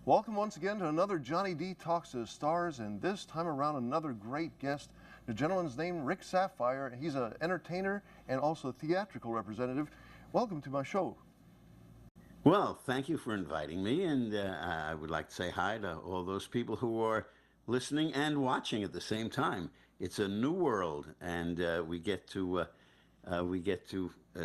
Welcome once again to another Johnny D Talks to the Stars, and this time around another great guest. The gentleman's name, Rick Saphire. He's an entertainer and also a theatrical representative. Welcome to my show. Well, thank you for inviting me, and I would like to say hi to all those people who are listening and watching at the same time. It's a new world, and we get to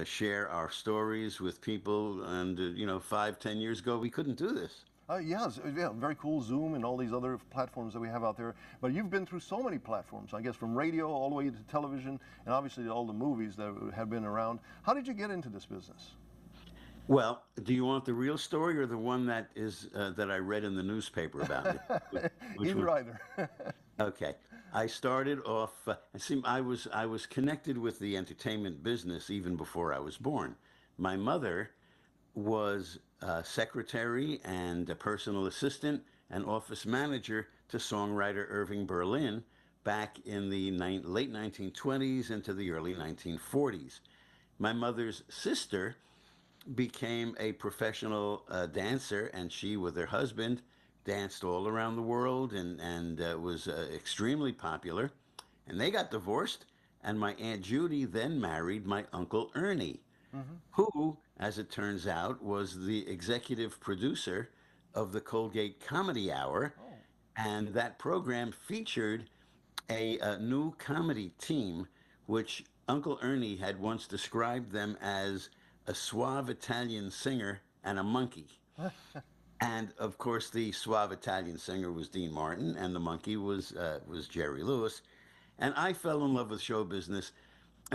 share our stories with people. And 5, 10 years ago, we couldn't do this. Yeah, very cool. Zoom and all these other platforms that we have out there. But you've been through so many platforms, I guess, from radio all the way to television, and obviously all the movies that have been around. How did you get into this business? Well, do you want the real story or the one that is that I read in the newspaper about me? Which Either one? either. Okay. I started off. I was connected with the entertainment business even before I was born. My mother was secretary and a personal assistant and office manager to songwriter Irving Berlin back in the late 1920s into the early 1940s. My mother's sister became a professional dancer, and she, with her husband, danced all around the world and was extremely popular. And they got divorced, and my Aunt Judy then married my Uncle Ernie, Hmm. who, as it turns out, was the executive producer of the Colgate Comedy Hour. Oh. And that program featured a new comedy team, which Uncle Ernie had once described them as a suave Italian singer and a monkey. And of course, the suave Italian singer was Dean Martin, and the monkey was Jerry Lewis. And I fell in love with show business.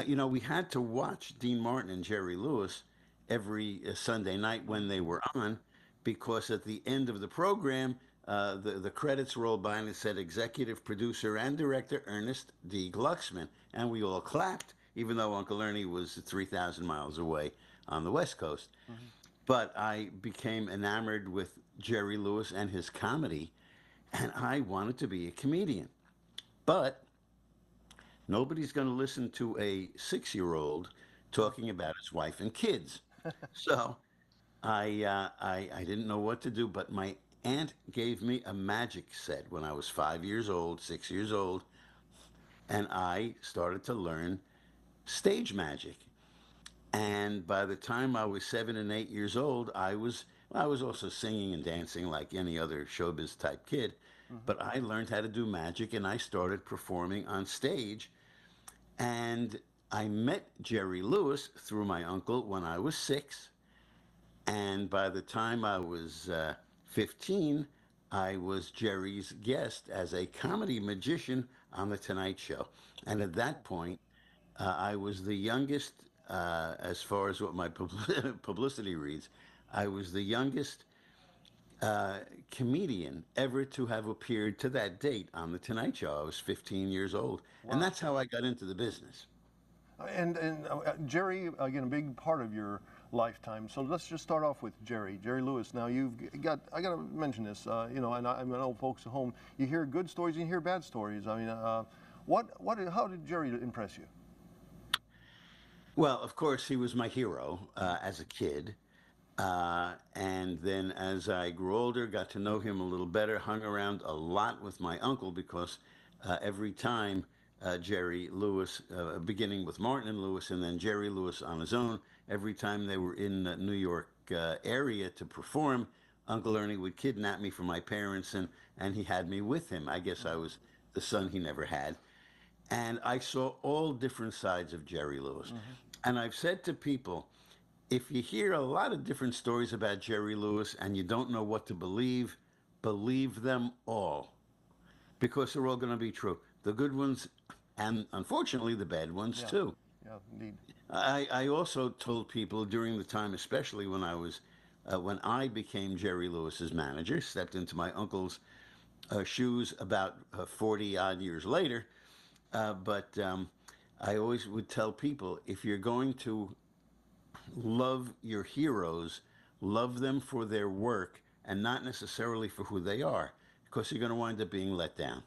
We had to watch Dean Martin and Jerry Lewis every Sunday night when they were on, because at the end of the program, the credits rolled by and it said executive producer and director Ernest D. Glucksman. And we all clapped, even though Uncle Ernie was 3,000 miles away on the West Coast. Hmm. But I became enamored with Jerry Lewis and his comedy, and I wanted to be a comedian. But nobody's going to listen to a 6-year-old talking about his wife and kids. So I didn't know what to do, but my aunt gave me a magic set when I was 5 years old, 6 years old, and I started to learn stage magic. And by the time I was 7 and 8 years old, I was also singing and dancing like any other showbiz type kid. Hmm. But I learned how to do magic, and I started performing on stage. And I met Jerry Lewis through my uncle when I was 6. And by the time I was 15, I was Jerry's guest as a comedy magician on The Tonight Show. And at that point, I was the youngest, as far as what my publicity reads, I was the youngest uh, comedian ever to have appeared to that date on The Tonight Show. I was 15 years old. And Wow. that's how I got into the business. And Jerry, again, a big part of your lifetime. So let's just start off with Jerry. Jerry Lewis. Now I got to mention this, and I know folks at home, you hear good stories and you hear bad stories. I mean, how did Jerry impress you? Well, of course, he was my hero as a kid. And then as I grew older, got to know him a little better, hung around a lot with my uncle because every time Jerry Lewis, beginning with Martin and Lewis and then Jerry Lewis on his own, every time they were in the New York area to perform, Uncle Ernie would kidnap me from my parents, and he had me with him. I guess I was the son he never had. And I saw all different sides of Jerry Lewis. Hmm. And I've said to people, if you hear a lot of different stories about Jerry Lewis and you don't know what to believe, believe them all because they're all going to be true. The good ones and unfortunately the bad ones Yeah, too. yeah, indeed. I also told people during the time, especially when I became Jerry Lewis's manager, stepped into my uncle's shoes about 40 odd years later. But I always would tell people, if you're going to love your heroes, love them for their work and not necessarily for who they are, because you're going to wind up being let down.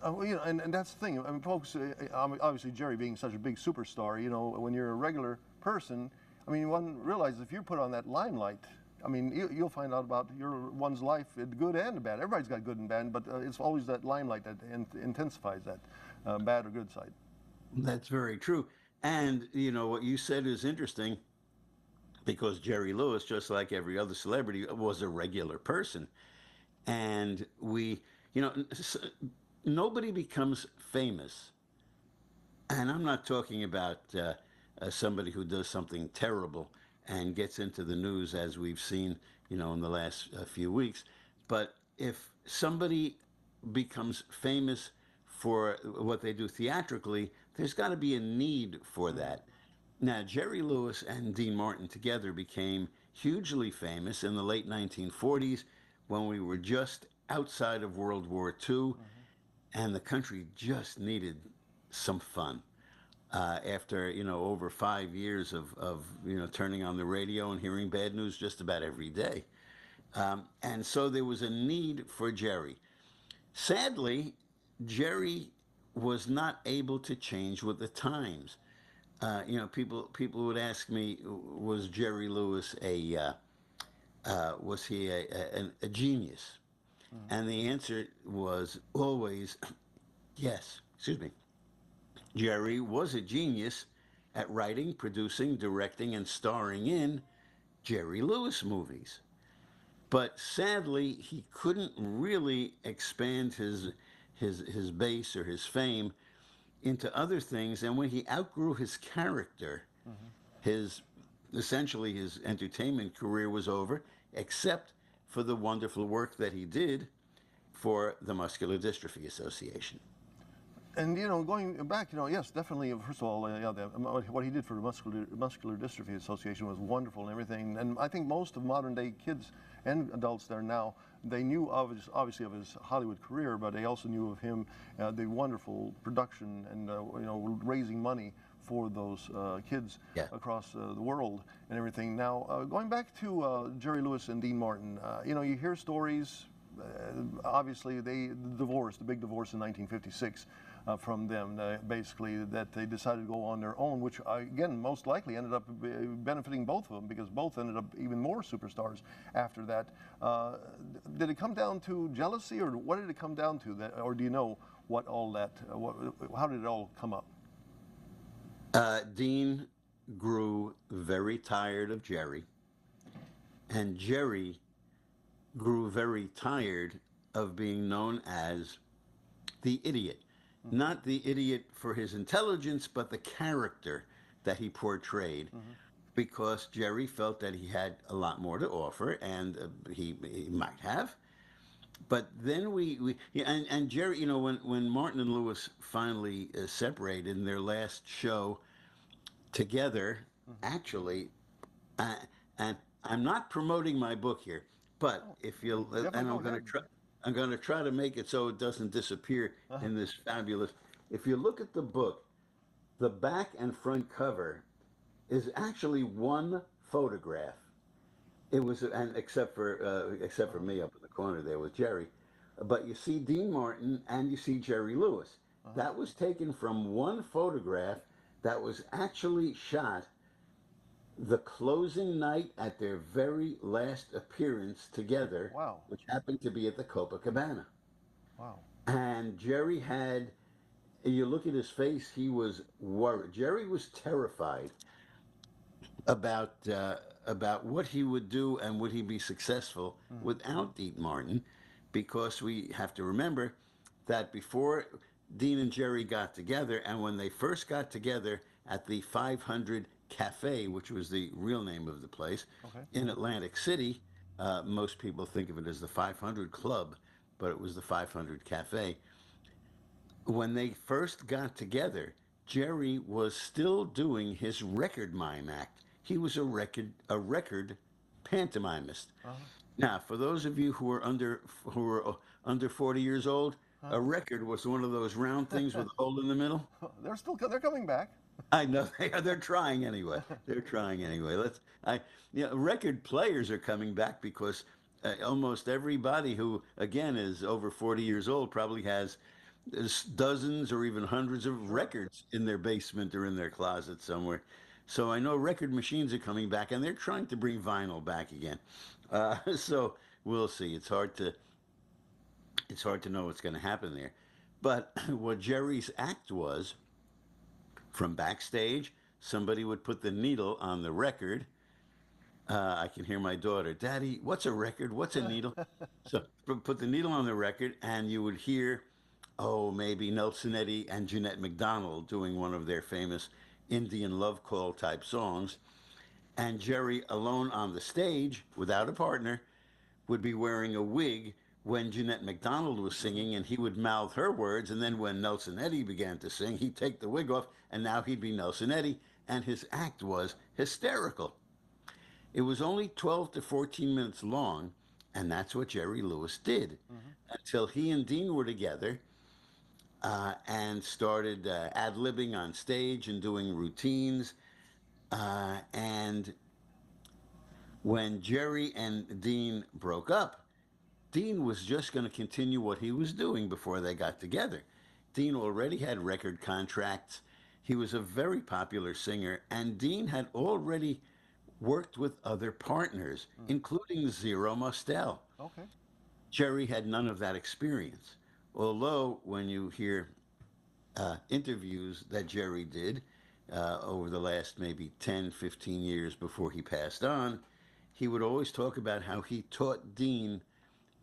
Well, and that's the thing. I mean, folks, obviously Jerry being such a big superstar, when you're a regular person, I mean, one realizes if you're put on that limelight, I mean, you'll find out about your one's life, good and bad. Everybody's got good and bad, but it's always that limelight that intensifies that bad or good side. That's very true. And you know what you said is interesting because Jerry Lewis, just like every other celebrity, was a regular person. And we, you know, nobody becomes famous. And I'm not talking about somebody who does something terrible and gets into the news as we've seen, you know, in the last few weeks. But if somebody becomes famous for what they do theatrically, there's got to be a need for that. Now, Jerry Lewis and Dean Martin together became hugely famous in the late 1940s when we were just outside of World War II and the country just needed some fun. After, you know, over 5 years of, you know, turning on the radio and hearing bad news just about every day. And so there was a need for Jerry. Sadly, Jerry was not able to change with the times. You know, people would ask me, was Jerry Lewis was he a genius? And the answer was always yes. Excuse me. Jerry was a genius at writing, producing, directing, and starring in Jerry Lewis movies. But sadly, he couldn't really expand his base or his fame into other things. And when he outgrew his character, his essentially his entertainment career was over, except for the wonderful work that he did for the Muscular Dystrophy Association. And you know, going back, you know, yes, definitely. First of all, yeah, what he did for the Muscular Dystrophy Association was wonderful and everything. And I think most of modern day kids and adults there now, they knew of obviously of his Hollywood career, but they also knew of him, the wonderful production and you know, raising money for those kids Yeah. across the world and everything. Now, going back to Jerry Lewis and Dean Martin, you know, you hear stories. Obviously, they divorced, the big divorce in 1956. From them, basically, that they decided to go on their own, which again most likely ended up benefiting both of them because both ended up even more superstars after that. Did it come down to jealousy, or what did it come down to? That, or do you know what all that? How did it all come up? Dean grew very tired of Jerry, and Jerry grew very tired of being known as the idiot. Not the idiot for his intelligence, but the character that he portrayed, because Jerry felt that he had a lot more to offer, and he might have. But then we yeah, and Jerry, you know, when Martin and Lewis finally separated in their last show together, actually, uh, and I'm not promoting my book here, but if you Definitely and go I'm going to ahead. try. I'm going to try to make it so it doesn't disappear in this fabulous. If you look at the book, the back and front cover is actually one photograph. It was, and except for me up in the corner there with Jerry, but you see Dean Martin and you see Jerry Lewis. That was taken from one photograph that was actually shot the closing night at their very last appearance together, Wow, which happened to be at the Copacabana. wow. And Jerry had, you look at his face, he was worried. Jerry was terrified about about what he would do and would he be successful without Dean Martin, because we have to remember that before Dean and Jerry got together, and when they first got together at the 500 Cafe, which was the real name of the place Okay. in Atlantic City, most people think of it as the 500 Club, but it was the 500 Cafe. When they first got together, Jerry was still doing his record mime act. He was a record pantomimist. Now, for those of you who are under 40 years old, a record was one of those round things with a hole in the middle. They're coming back. I know they're trying anyway. They're trying anyway. Record players are coming back because almost everybody who again is over 40 years old probably has dozens or even hundreds of Sure. records in their basement or in their closet somewhere. So I know record machines are coming back, and they're trying to bring vinyl back again. So we'll see. It's hard to know what's going to happen there. But what Jerry's act was, from backstage, somebody would put the needle on the record. I can hear my daughter, Daddy, what's a record? What's a needle? So put the needle on the record, and you would hear, oh, maybe Nelson Eddy and Jeanette MacDonald doing one of their famous Indian love call type songs. And Jerry, alone on the stage without a partner, would be wearing a wig when Jeanette MacDonald was singing, and he would mouth her words. And then when Nelson Eddy began to sing, he'd take the wig off, and now he'd be Nelson Eddy. And his act was hysterical. It was only 12 to 14 minutes long, and that's what Jerry Lewis did until he and Dean were together and started ad-libbing on stage and doing routines. And when Jerry and Dean broke up, Dean was just going to continue what he was doing before they got together. Dean already had record contracts. He was a very popular singer, and Dean had already worked with other partners, including Zero Mostel. Okay. Jerry had none of that experience. Although, when you hear interviews that Jerry did over the last maybe 10, 15 years before he passed on, he would always talk about how he taught Dean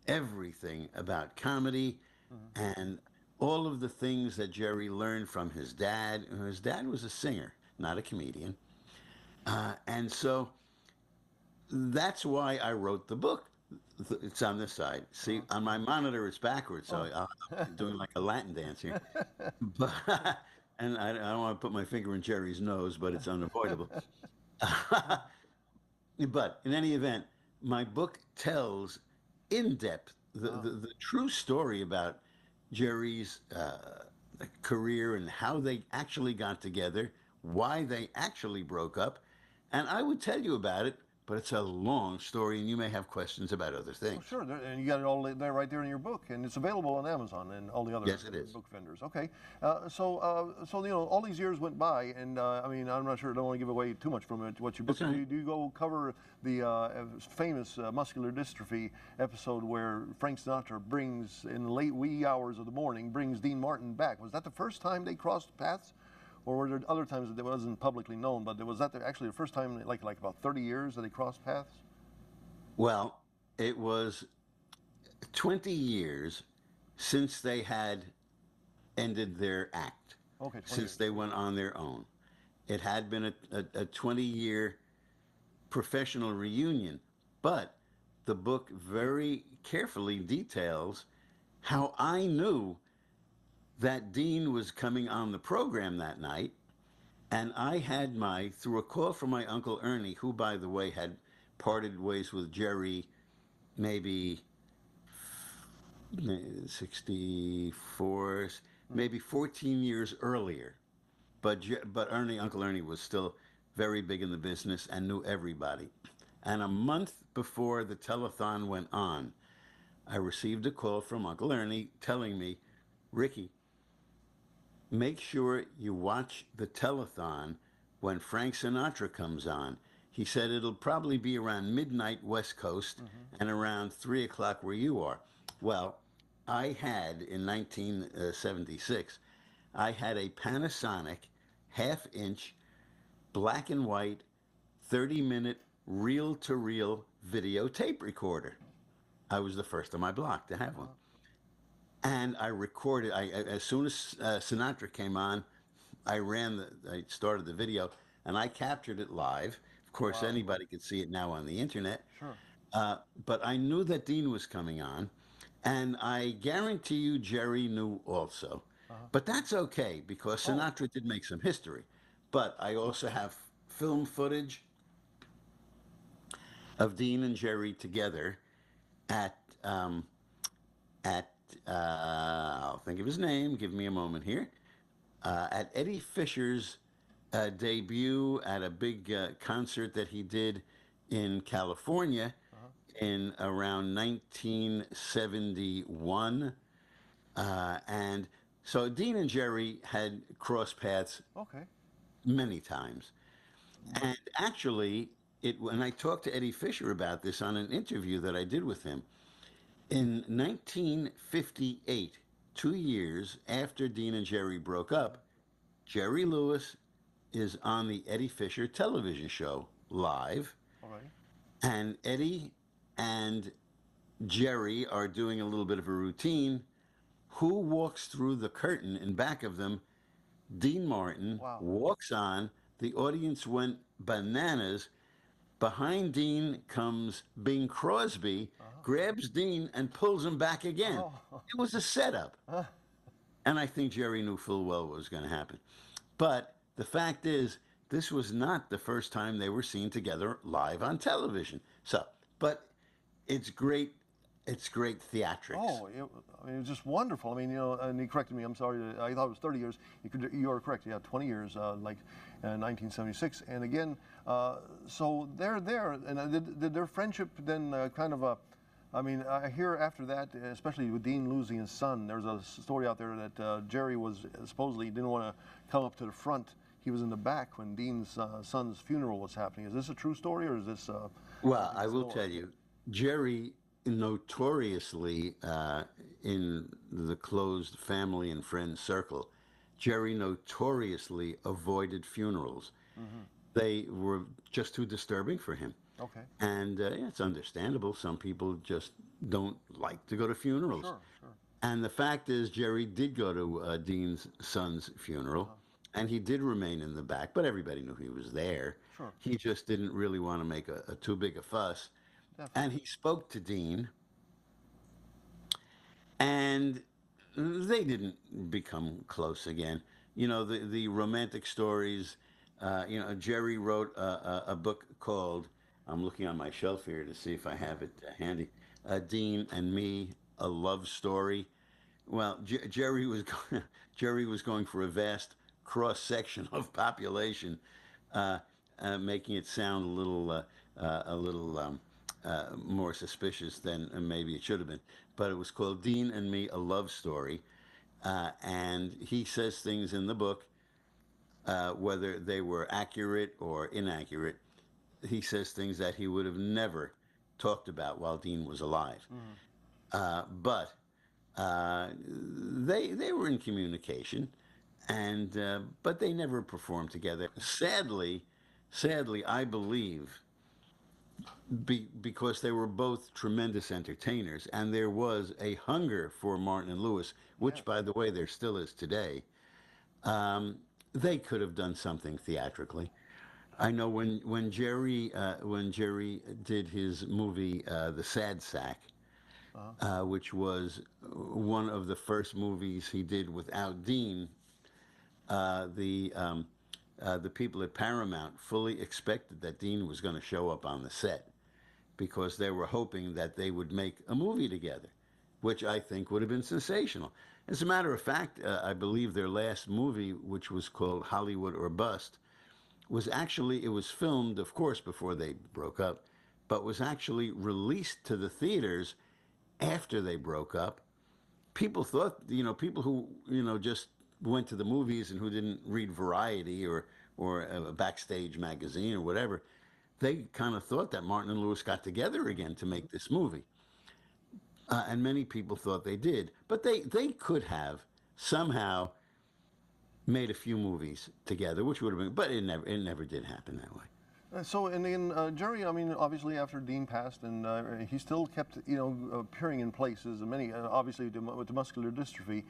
everything about comedy and all of the things that Jerry learned from his dad. His dad was a singer, not a comedian. And so that's why I wrote the book. It's on this side. See, on my monitor, it's backwards, so I'm doing like a Latin dance here. But, and I don't want to put my finger in Jerry's nose, but it's unavoidable. But in any event, my book tells in depth the true story about Jerry's career and how they actually got together, why they actually broke up. And I would tell you about it, but it's a long story, and you may have questions about other things. Sure, and you got it all there right there in your book, and it's available on Amazon and all the other Yes, it is. book vendors. Okay, so you know, all these years went by, and I mean, I'm not sure. I don't want to give away too much from it. What your book? Okay. Do you go cover the famous muscular dystrophy episode where Frank Sinatra brings, in the late wee hours of the morning, brings Dean Martin back? Was that the first time they crossed paths? Or were there other times that it wasn't publicly known, but was that actually the first time, like about 30 years, that they crossed paths? Well, it was 20 years since they had ended their act, Okay, 20 since years. they went on their own. It had been a 20-year professional reunion, but the book very carefully details how I knew that Dean was coming on the program that night, and I had through a call from my Uncle Ernie, who, by the way, had parted ways with Jerry maybe 64, maybe 14 years earlier. But Uncle Ernie was still very big in the business and knew everybody. And a month before the telethon went on, I received a call from Uncle Ernie telling me, Ricky, make sure you watch the telethon when Frank Sinatra comes on. He said it'll probably be around midnight West Coast and around 3 o'clock where you are. Well, I had, in 1976, I had a Panasonic half-inch black and white 30-minute reel-to-reel videotape recorder. I was the first on my block to have one. And I recorded, as soon as Sinatra came on, I started the video, and I captured it live. Of course, anybody could see it now on the internet. Sure. But I knew that Dean was coming on, and I guarantee you Jerry knew also. But that's okay, because Sinatra did make some history. But I also have film footage of Dean and Jerry together at I'll think of his name. Give me a moment here. At Eddie Fisher's debut at a big concert that he did in California in around 1971. And so Dean and Jerry had crossed paths Okay. many times. But And actually, when I talked to Eddie Fisher about this on an interview that I did with him, in 1958, 2 years after Dean and Jerry broke up, Jerry Lewis is on the Eddie Fisher television show live, all right. and Eddie and Jerry are doing a little bit of a routine. Who walks through the curtain in back of them? Dean Martin Wow. walks on. The audience went bananas. Behind Dean comes Bing Crosby, grabs Dean, and pulls him back again. Oh. It was a setup. And I think Jerry knew full well what was going to happen. But the fact is, this was not the first time they were seen together live on television. So, but it's great. It's great theatrics. I mean, it was just wonderful. I mean, and he corrected me. I'm sorry. I thought it was 30 years. You are correct. Yeah, 20 years, like 1976. And again, so they're there. And did their friendship then kind of I mean, I hear after that, especially with Dean losing his son, there's a story out there that Jerry was supposedly didn't want to come up to the front. He was in the back when Dean's son's funeral was happening. Is this a true story, or is this Well, something I will stolen? tell you, Jerry notoriously, in the closed family and friends circle, Jerry notoriously avoided funerals. Hmm. They were just too disturbing for him. Okay. And yeah, it's understandable. Some people just don't like to go to funerals. Sure. Sure. And the fact is, Jerry did go to Dean's son's funeral, and he did remain in the back, but everybody knew he was there. Sure. He just didn't really want to make a too big a fuss. And Definitely. he spoke to Dean, and they didn't become close again. You know, the romantic stories. Jerry wrote a book called, I'm looking on my shelf here to see if I have it handy, Dean and Me, a Love Story. Well, Jerry was Jerry was going for a vast cross section of population, uh, making it sound a little more suspicious than maybe it should have been. But it was called Dean and Me, a Love Story, and he says things in the book, whether they were accurate or inaccurate. He says things that he would have never talked about while Dean was alive. Hmm. But they were in communication, and but they never performed together. Sadly, I believe because they were both tremendous entertainers, and there was a hunger for Martin and Lewis, which, Yes. by the way, there still is today. Um, they could have done something theatrically. I know when Jerry did his movie The Sad Sack, Uh-huh. which was one of the first movies he did without Dean. The people at Paramount fully expected that Dean was going to show up on the set because they were hoping that they would make a movie together, which I think would have been sensational. As a matter of fact, I believe their last movie, which was called Hollywood or Bust, it was filmed, of course, before they broke up, but was actually released to the theaters after they broke up. People thought, people who, just went to the movies and who didn't read Variety or a Backstage magazine or whatever, they kind of thought that Martin and Lewis got together again to make this movie. And many people thought they did. But they could have somehow made a few movies together, which would have been, but it never did happen that way. So, and then Jerry, I mean, obviously after Dean passed, and he still kept, appearing in places, and many, obviously with the muscular dystrophy.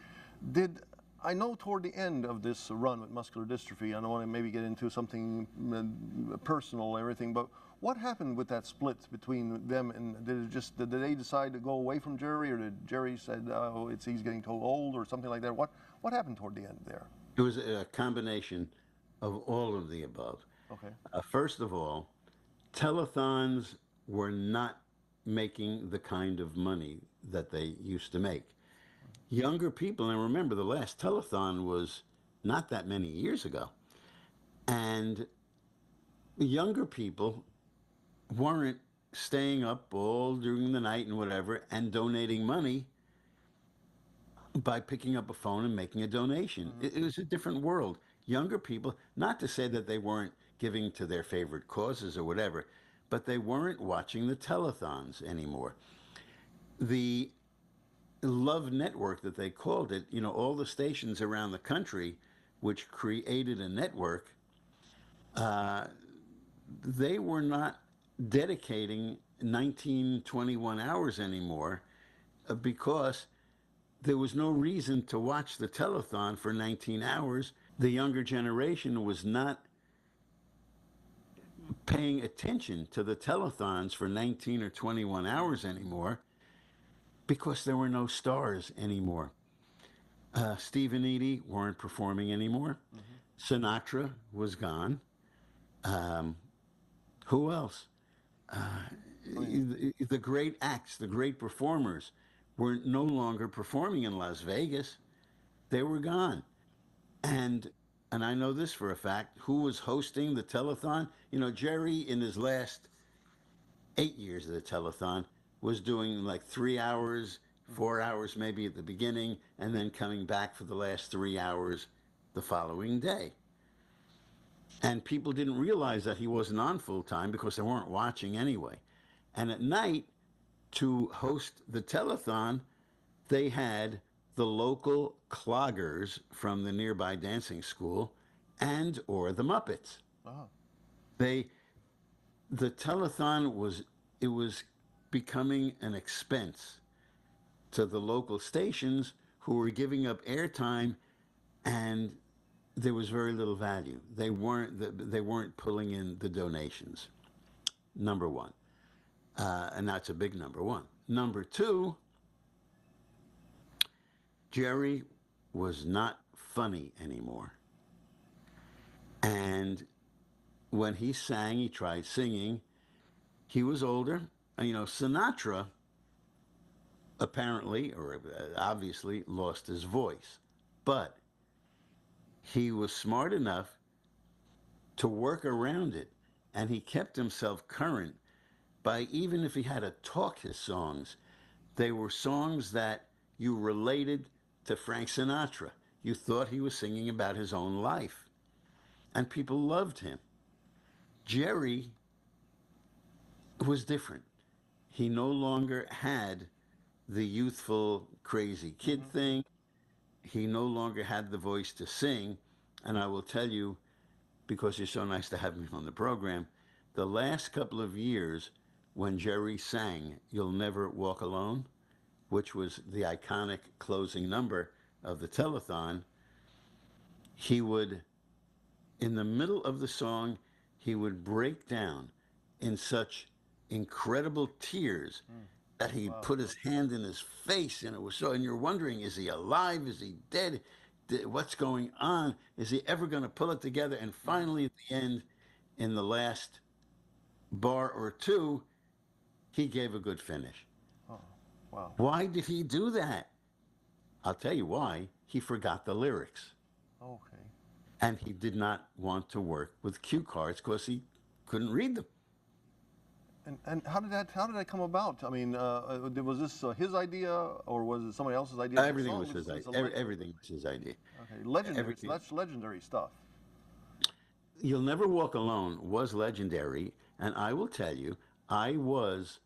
Did I know toward the end of this run with muscular dystrophy, I don't want to maybe get into something personal and everything, but what happened with that split between them, and did they decide to go away from Jerry, or did Jerry said, oh, he's getting too old, or something like that? What happened toward the end there? It was a combination of all of the above. Okay. First of all, telethons were not making the kind of money that they used to make. Younger people, and remember the last telethon was not that many years ago, and younger people weren't staying up all during the night and whatever and donating money by picking up a phone and making a donation. Hmm. It was a different world. Younger people, not to say that they weren't giving to their favorite causes or whatever, but they weren't watching the telethons anymore. The Love Network that they called it, you know, all the stations around the country which created a network, they were not dedicating 19, 21 hours anymore because there was no reason to watch the telethon for 19 hours. The younger generation was not paying attention to the telethons for 19 or 21 hours anymore because there were no stars anymore. Steve and Edie weren't performing anymore. Sinatra was gone. Who else? The great acts, the great performers were no longer performing in Las Vegas. They were gone. And and I know this for a fact, who was hosting the telethon? You know, Jerry in his last 8 years of the telethon was doing like 3 hours, 4 hours maybe at the beginning, and then coming back for the last 3 hours the following day. And people didn't realize that he wasn't on full time because they weren't watching anyway. And at night, to host the telethon, they had the local cloggers from the nearby dancing school and or the Muppets. Oh. They the telethon was becoming an expense to the local stations who were giving up airtime, and there was very little value. They weren't pulling in the donations. Number one, and that's a big number one. Number two, Jerry was not funny anymore. And when he sang, he tried singing. He was older. And, you know, Sinatra apparently, or obviously, lost his voice. But he was smart enough to work around it. And he kept himself current by, even if he had to talk his songs, they were songs that you related to Frank Sinatra. You thought he was singing about his own life. And people loved him. Jerry was different. He no longer had the youthful, crazy kid thing. He no longer had the voice to sing. And I will tell you, because you're so nice to have me on the program, the last couple of years when Jerry sang You'll Never Walk Alone, which was the iconic closing number of the telethon, he would, in the middle of the song, he would break down in such incredible tears that he put his hand in his face, and it was so, and you're wondering, is he alive? Is he dead? What's going on? Is he ever going to pull it together? And finally, at the end, in the last bar or two, he gave a good finish. Oh, wow. Why did he do that? I'll tell you why. He forgot the lyrics. Okay. And he did not want to work with cue cards because he couldn't read them. And how did that come about? I mean, was this his idea, or was it somebody else's idea? Everything was his idea. Everything was his idea. Okay, legendary. So that's legendary stuff. You'll Never Walk Alone was legendary, and I will tell you, I was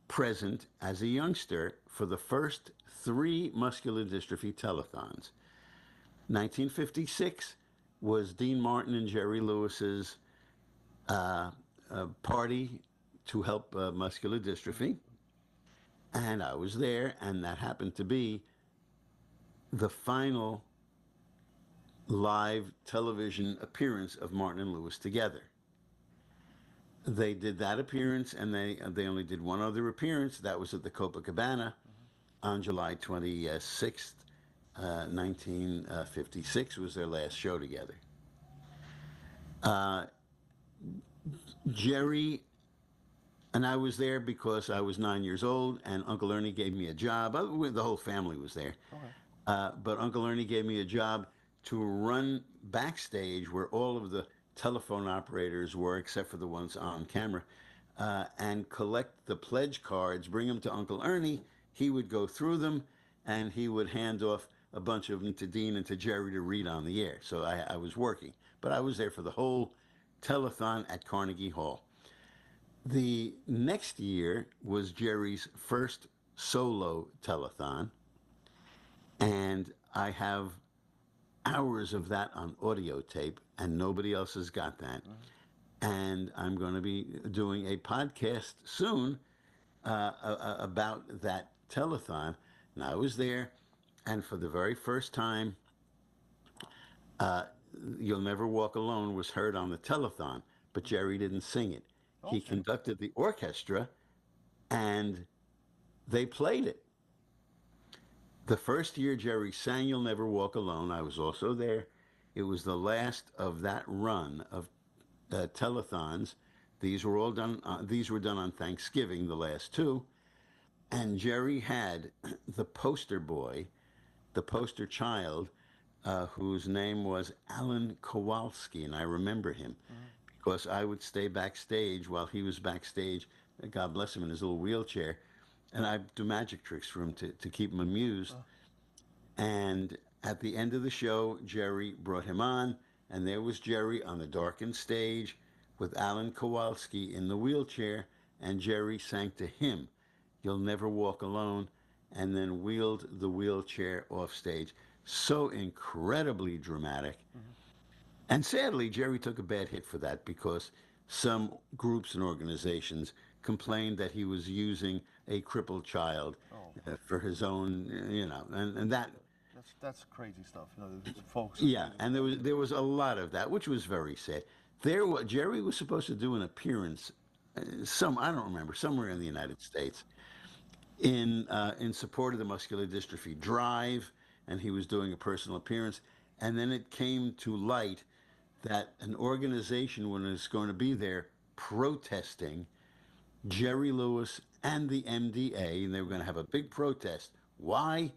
present as a youngster for the first 3 muscular dystrophy telethons. 1956 was Dean Martin and Jerry Lewis's party to help muscular dystrophy. And I was there, and that happened to be the final live television appearance of Martin and Lewis together. They did that appearance, and they only did one other appearance. That was at the Copacabana on July 26th, 1956 was their last show together. Jerry and I was there because I was 9 years old, and Uncle Ernie gave me a job. The whole family was there. Okay. But Uncle Ernie gave me a job to run backstage where all of the telephone operators were, except for the ones on camera, and collect the pledge cards, bring them to Uncle Ernie. He would go through them, and he would hand off a bunch of them to Dean and to Jerry to read on the air. So I was working. But I was there for the whole telethon at Carnegie Hall. The next year was Jerry's first solo telethon, and I have hours of that on audio tape, and nobody else has got that. And I'm going to be doing a podcast soon about that telethon. And I was there, and for the very first time, uh, You'll Never Walk Alone was heard on the telethon, but Jerry didn't sing it. He Okay. conducted the orchestra, and they played it. The first year Jerry sang You'll Never Walk Alone, I was also there. It was the last of that run of telethons. These were all done. These were done on Thanksgiving, the last two. And Jerry had the poster boy, the poster child, whose name was Alan Kowalski, and I remember him because I would stay backstage while he was backstage. God bless him, in his little wheelchair, and I'd do magic tricks for him to keep him amused. And at the end of the show, Jerry brought him on, and there was Jerry on the darkened stage with Alan Kowalski in the wheelchair, and Jerry sang to him, You'll Never Walk Alone, and then wheeled the wheelchair off stage. So incredibly dramatic. And sadly, Jerry took a bad hit for that because some groups and organizations complained that he was using a crippled child for his own, and that. That's crazy stuff, folks. Yeah, and there was a lot of that, which was very sad. Jerry was supposed to do an appearance, I don't remember, somewhere in the United States, in support of the muscular dystrophy drive, and he was doing a personal appearance, and then it came to light that an organization was going to be there protesting Jerry Lewis and the MDA, and they were going to have a big protest. Why?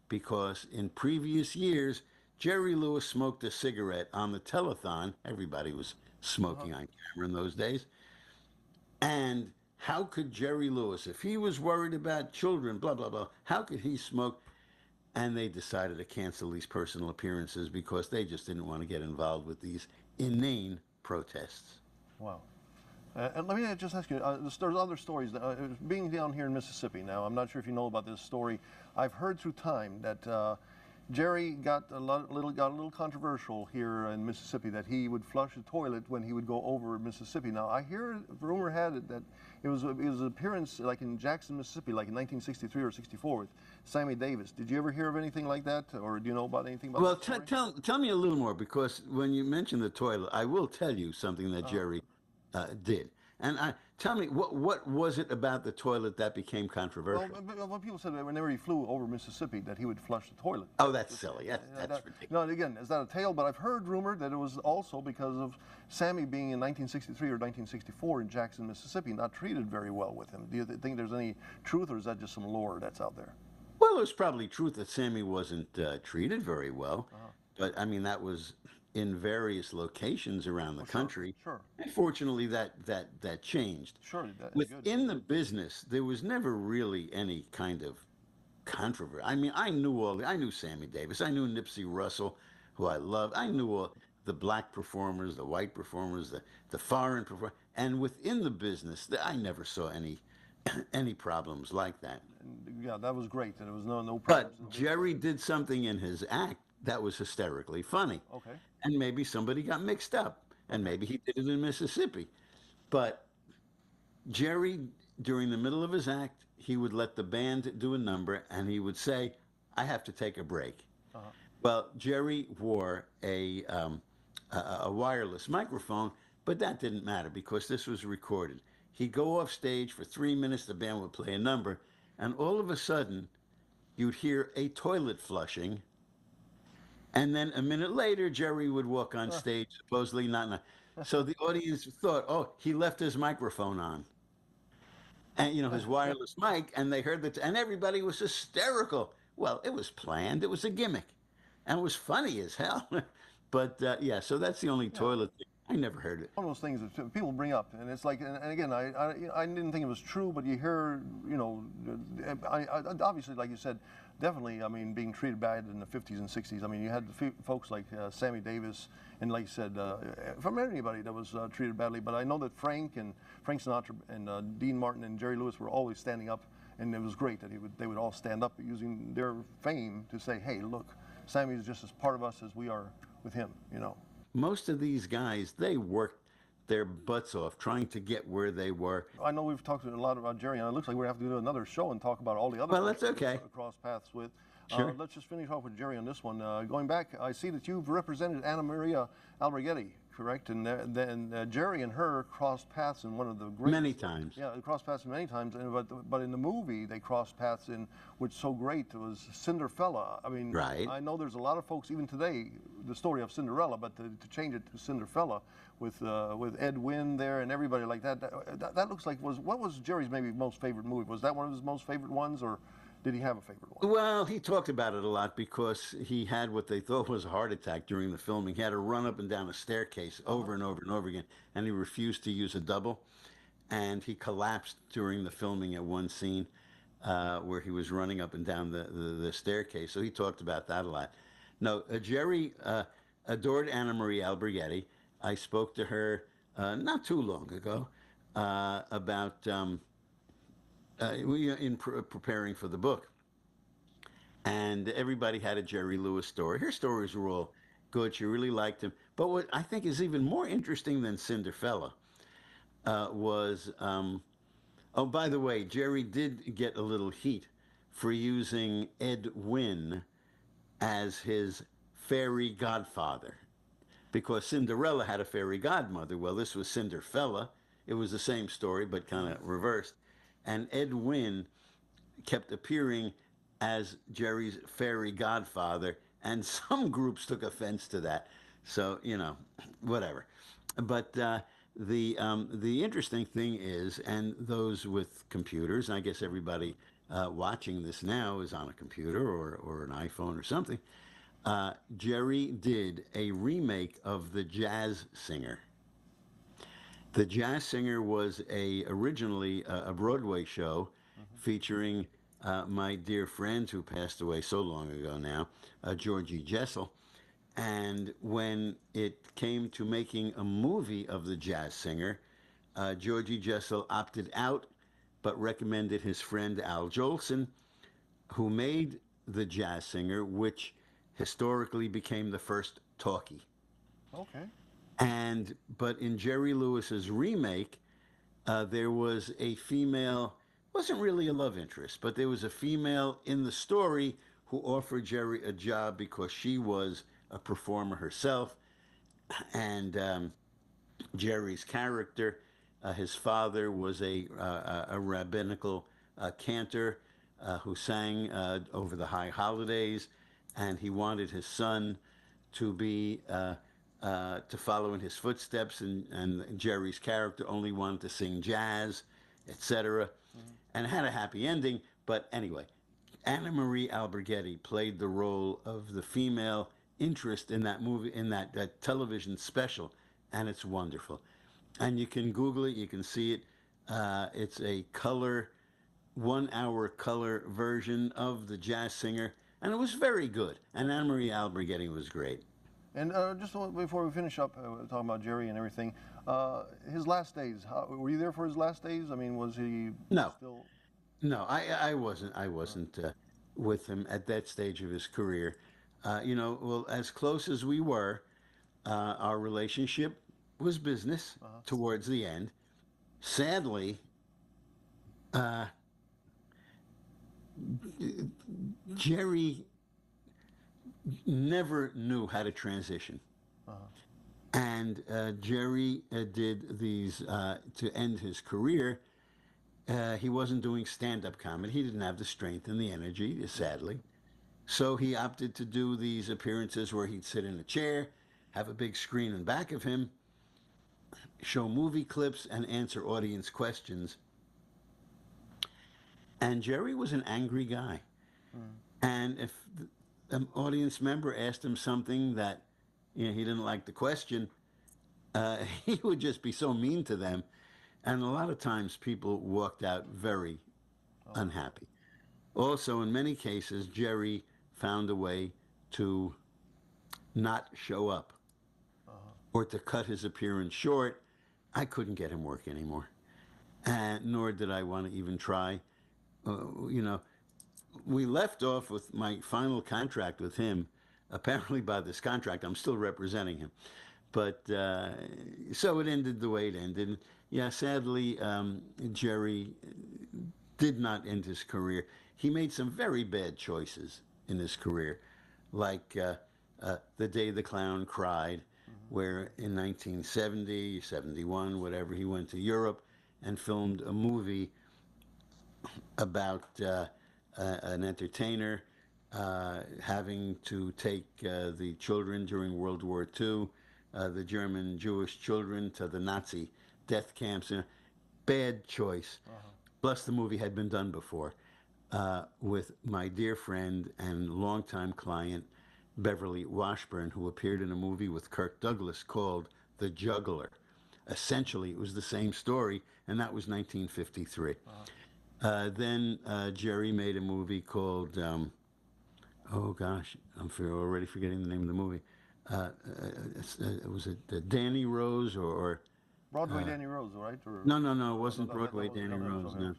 Because in previous years, Jerry Lewis smoked a cigarette on the telethon. Everybody was smoking on camera in those days. And how could Jerry Lewis, if he was worried about children, blah, blah, blah, how could he smoke? And they decided to cancel these personal appearances because they just didn't want to get involved with these inane protests. Wow. And let me just ask you, there's other stories. Being down here in Mississippi now, I'm not sure if you know about this story. I've heard through time that Jerry got a little controversial here in Mississippi, that he would flush the toilet when he would go over Mississippi. Now, I hear, rumor had it that it was an appearance like in Jackson, Mississippi, like in 1963 or 64 with Sammy Davis. Did you ever hear of anything like that, or do you know about anything about that story? Well, tell me a little more, because when you mention the toilet, I will tell you something that Jerry did. And tell me, what was it about the toilet that became controversial? Well, people said that whenever he flew over Mississippi that he would flush the toilet. Oh, that's silly. That's ridiculous. No, again, is that a tale? But I've heard rumor that it was also because of Sammy being in 1963 or 1964 in Jackson, Mississippi, not treated very well with him. Do you think there's any truth, or is that just some lore that's out there? Well, there's probably truth that Sammy wasn't treated very well. But, I mean, that was in various locations around the country. Sure. And fortunately, that changed. Sure. Within the business, there was never really any kind of controversy. I mean, I knew Sammy Davis. I knew Nipsey Russell, who I loved. I knew all the black performers, the white performers, the foreign performers. And within the business, I never saw any problems like that. Yeah, that was great. There was no But problems. Jerry did something in his act that was hysterically funny. Okay. And maybe somebody got mixed up, and maybe he did it in Mississippi. But Jerry, during the middle of his act, he would let the band do a number, and he would say, I have to take a break. Well, Jerry wore a wireless microphone, but that didn't matter because this was recorded. He'd go off stage for 3 minutes, the band would play a number, and all of a sudden, you'd hear a toilet flushing. And then a minute later, Jerry would walk on stage, supposedly not. So the audience thought, oh, he left his microphone on. And, his wireless mic, and they heard that, and everybody was hysterical. Well, it was planned. It was a gimmick. And it was funny as hell. But, yeah, so that's the only toilet thing I never heard it. One of those things that people bring up, and it's like, and again, I didn't think it was true, but you hear, you know, obviously, like you said, definitely, I mean, being treated bad in the 50s and 60s. I mean, you had folks like Sammy Davis, and like you said, from anybody that was treated badly. But I know that Frank Sinatra and Dean Martin and Jerry Lewis were always standing up, and it was great that they would all stand up using their fame to say, hey, look, Sammy is just as part of us as we are with him, you know. Most of these guys, they worked their butts off trying to get where they were. I know we've talked a lot about Jerry, and it looks like we have to do another show and talk about all the other Well, that's folks okay. Cross paths with. Sure. Let's just finish off with Jerry on this one. Going back, I see that you've represented Anna Maria Alberghetti, correct? And then Jerry and her crossed paths in one of the great... Many times. Yeah, they crossed paths many times, but in the movie they crossed paths in, which so great, it was Cinderfella. I mean, right. I know there's a lot of folks, even today, the story of Cinderella, but to change it to Cinderfella with Ed Wynn there and everybody like that, that looks like, what was Jerry's maybe most favorite movie? Was that one of his most favorite ones, or did he have a favorite one? Well, he talked about it a lot because he had what they thought was a heart attack during the filming. He had to run up and down a staircase over and over and over again, and he refused to use a double. And he collapsed during the filming at one scene where he was running up and down the staircase. So he talked about that a lot. No, Jerry adored Anna Maria Alberghetti. I spoke to her not too long ago about preparing for the book. And everybody had a Jerry Lewis story. Her stories were all good. She really liked him. But what I think is even more interesting than Cinderfella was, oh, by the way, Jerry did get a little heat for using Ed Wynn as his fairy godfather, because Cinderella had a fairy godmother. Well, this was Cinderfella. It was the same story, but kind of reversed. And Ed Wynn kept appearing as Jerry's fairy godfather, and some groups took offense to that. So, you know, whatever. But the interesting thing is, and those with computers, and I guess everybody watching this now is on a computer or an iPhone or something, Jerry did a remake of The Jazz Singer. The Jazz Singer was originally a Broadway show featuring my dear friend who passed away so long ago now, Georgie Jessel. And when it came to making a movie of The Jazz Singer, Georgie Jessel opted out, but recommended his friend Al Jolson, who made The Jazz Singer, which historically became the first talkie. Okay. But in Jerry Lewis's remake, there was a female, wasn't really a love interest, but there was a female in the story who offered Jerry a job because she was a performer herself. And Jerry's character, his father was a rabbinical cantor who sang over the high holidays, and he wanted his son to be to follow in his footsteps, and Jerry's character only wanted to sing jazz, etc. And it had a happy ending. But anyway, Anna Marie Alberghetti played the role of the female interest in that movie, in that television special, and it's wonderful. And you can Google it, you can see it. It's a 1-hour color version of The Jazz Singer, and it was very good. And Anna Marie Alberghetti was great. And just before we finish up talking about Jerry and everything, his last days, were you there for his last days? I mean, was he still... No, I wasn't with him at that stage of his career. Well, as close as we were, our relationship was business towards the end. Sadly, Jerry never knew how to transition. And Jerry did these, to end his career, he wasn't doing stand-up comedy. He didn't have the strength and the energy, sadly. So he opted to do these appearances where he'd sit in a chair, have a big screen in back of him, show movie clips, and answer audience questions. And Jerry was an angry guy. And if an audience member asked him something that he didn't like the question, he would just be so mean to them. And a lot of times people walked out very unhappy. Also, in many cases, Jerry found a way to not show up or to cut his appearance short. I couldn't get him work anymore, and nor did I want to even try. You know, we left off with my final contract with him. Apparently, by this contract, I'm still representing him. But so it ended the way it ended. Yeah, sadly, Jerry did not end his career. He made some very bad choices in his career, like The Day the Clown Cried, where in 1970, 71, whatever, he went to Europe and filmed a movie about an entertainer having to take the children during World War II, the German Jewish children, to the Nazi death camps. Bad choice. Plus, the movie had been done before with my dear friend and longtime client, Beverly Washburn, who appeared in a movie with Kirk Douglas called The Juggler. Essentially, it was the same story, and that was 1953. Then Jerry made a movie called, oh gosh, already forgetting the name of the movie. Was it Danny Rose or Broadway Danny Rose, right? Or, no, it wasn't no, Broadway Danny Rose. No,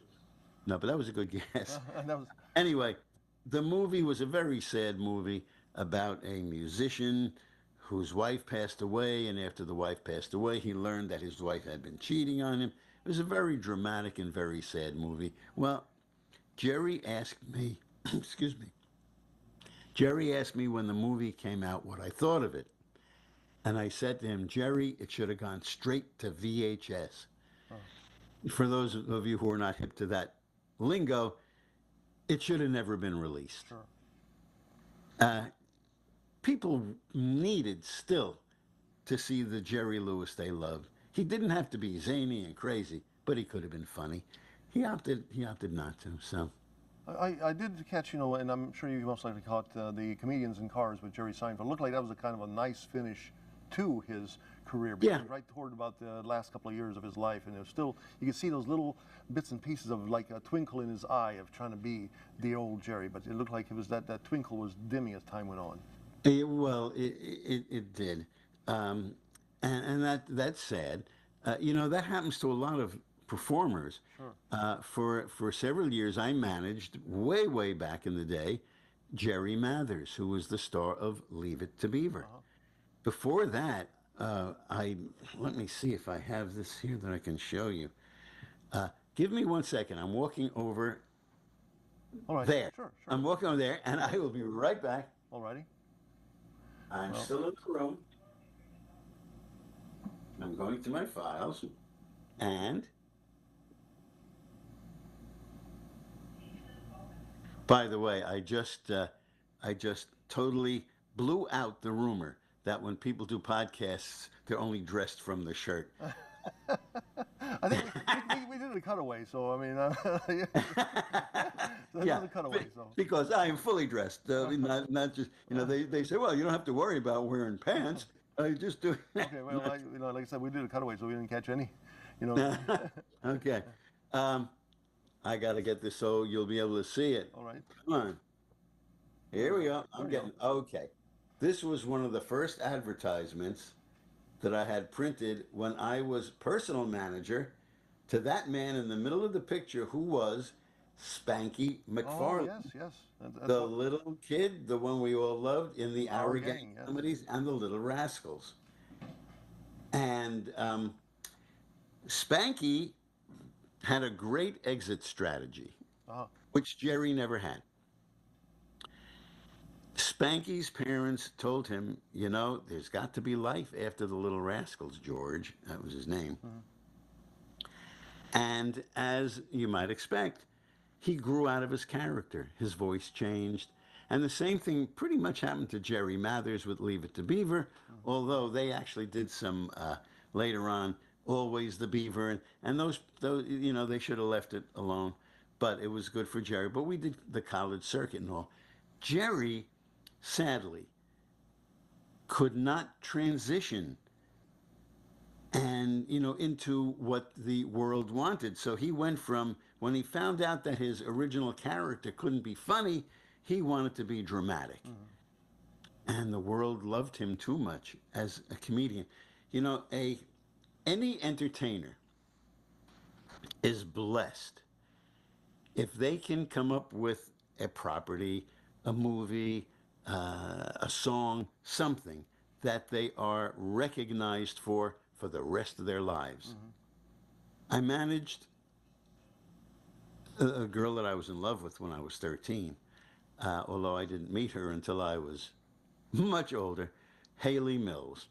no, but that was a good guess. that was, Anyway, the movie was a very sad movie about a musician whose wife passed away, and after the wife passed away, he learned that his wife had been cheating on him. It was a very dramatic and very sad movie. Well, Jerry asked me, excuse me, Jerry asked me when the movie came out what I thought of it. And I said to him, Jerry, it should have gone straight to VHS. For those of you who are not hip to that lingo, it should have never been released. sure. People needed still to see the Jerry Lewis they loved. He didn't have to be zany and crazy, but he could have been funny. He opted not to. So I did catch, and I'm sure you most likely caught the Comedians in Cars with Jerry Seinfeld. It looked like that was a kind of a nice finish to his career, because right toward about the last couple of years of his life, and it was still, you could see those little bits and pieces of like a twinkle in his eye of trying to be the old Jerry, but it looked like it was that twinkle was dimming as time went on. It did, and that's sad. That happens to a lot of performers. For several years, I managed way back in the day Jerry Mathers, who was the star of Leave It to Beaver. Before that, let me see if I have this here that I can show you. Give me 1 second. I'm walking over All right. there. Sure. I'm walking over there, and I will be right back. Alrighty. I'm still in the room. I'm going to my files, and by the way, I just totally blew out the rumor that when people do podcasts, they're only dressed from the shirt. I think we did a cutaway, so I mean, Yeah, a cutaway. So because I am fully dressed, not just they say, well, you don't have to worry about wearing pants. I just do. okay, well, like I said, we did a cutaway, so we didn't catch any. Okay, I got to get this so you'll be able to see it. All right. Come on. Here we go. I'm getting okay. This was one of the first advertisements that I had printed when I was personal manager to that man in the middle of the picture, who was Spanky McFarlane. Oh, yes. The little kid, the one we all loved in the Our Gang yes. comedies and the Little Rascals. And Spanky had a great exit strategy, which Jerry never had. Spanky's parents told him, there's got to be life after the Little Rascals, George. That was his name. And as you might expect, he grew out of his character. His voice changed. And the same thing pretty much happened to Jerry Mathers with Leave It to Beaver, although they actually did some later on, Always the Beaver. And those they should have left it alone. But it was good for Jerry. But we did the college circuit and all. Jerry, sadly, could not transition and into what the world wanted. So he went from, when he found out that his original character couldn't be funny, he wanted to be dramatic. And the world loved him too much as a comedian. Any entertainer is blessed if they can come up with a property, a movie, a song, something that they are recognized for the rest of their lives. I managed a girl that I was in love with when I was 13, although I didn't meet her until I was much older, Haley Mills.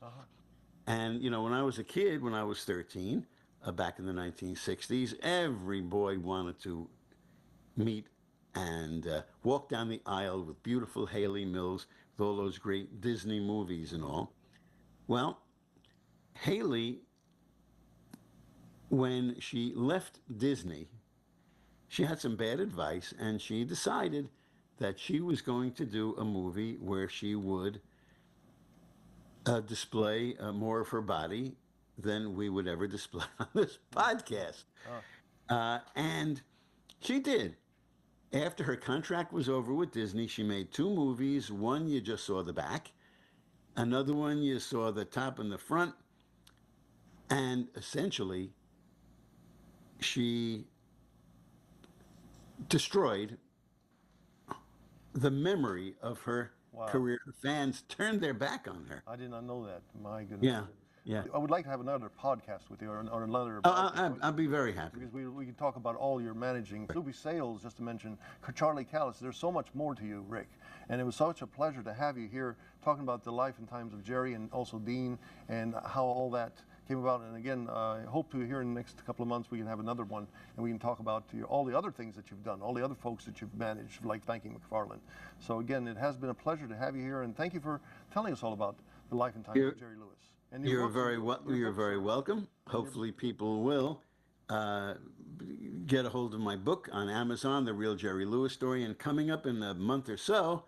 And, when I was a kid, when I was 13, back in the 1960s, every boy wanted to meet and walk down the aisle with beautiful Haley Mills with all those great Disney movies and all. Well, Haley, when she left Disney, she had some bad advice, and she decided that she was going to do a movie where she would display more of her body than we would ever display on this podcast. And she did. After her contract was over with Disney, she made 2 movies. One, you just saw the back. Another one, you saw the top and the front. And essentially, she destroyed the memory of her career. Fans turned their back on her. I did not know that. My goodness. Yeah, yeah. I would like to have another podcast with you, or another. I'd be very happy. Because we can talk about all your managing. Soupy Sales, just to mention, Charlie Callas. There's so much more to you, Rick. And it was such a pleasure to have you here talking about the life and times of Jerry and also Dean and how all that came about. And again, I hope to here in the next couple of months we can have another one and we can talk about all the other things that you've done, all the other folks that you've managed, like Frankie McFarland. So again, it has been a pleasure to have you here, and thank you for telling us all about the life and times of Jerry Lewis. And you're very welcome. Hopefully people will get a hold of my book on Amazon, The Real Jerry Lewis Story. And coming up in a month or so,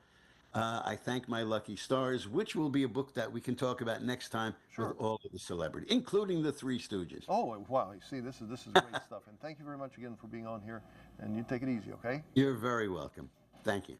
I Thank My Lucky Stars, which will be a book that we can talk about next time with all of the celebrity, including the Three Stooges. Oh, wow. You see, this is great stuff. And thank you very much again for being on here. And you take it easy, okay? You're very welcome. Thank you.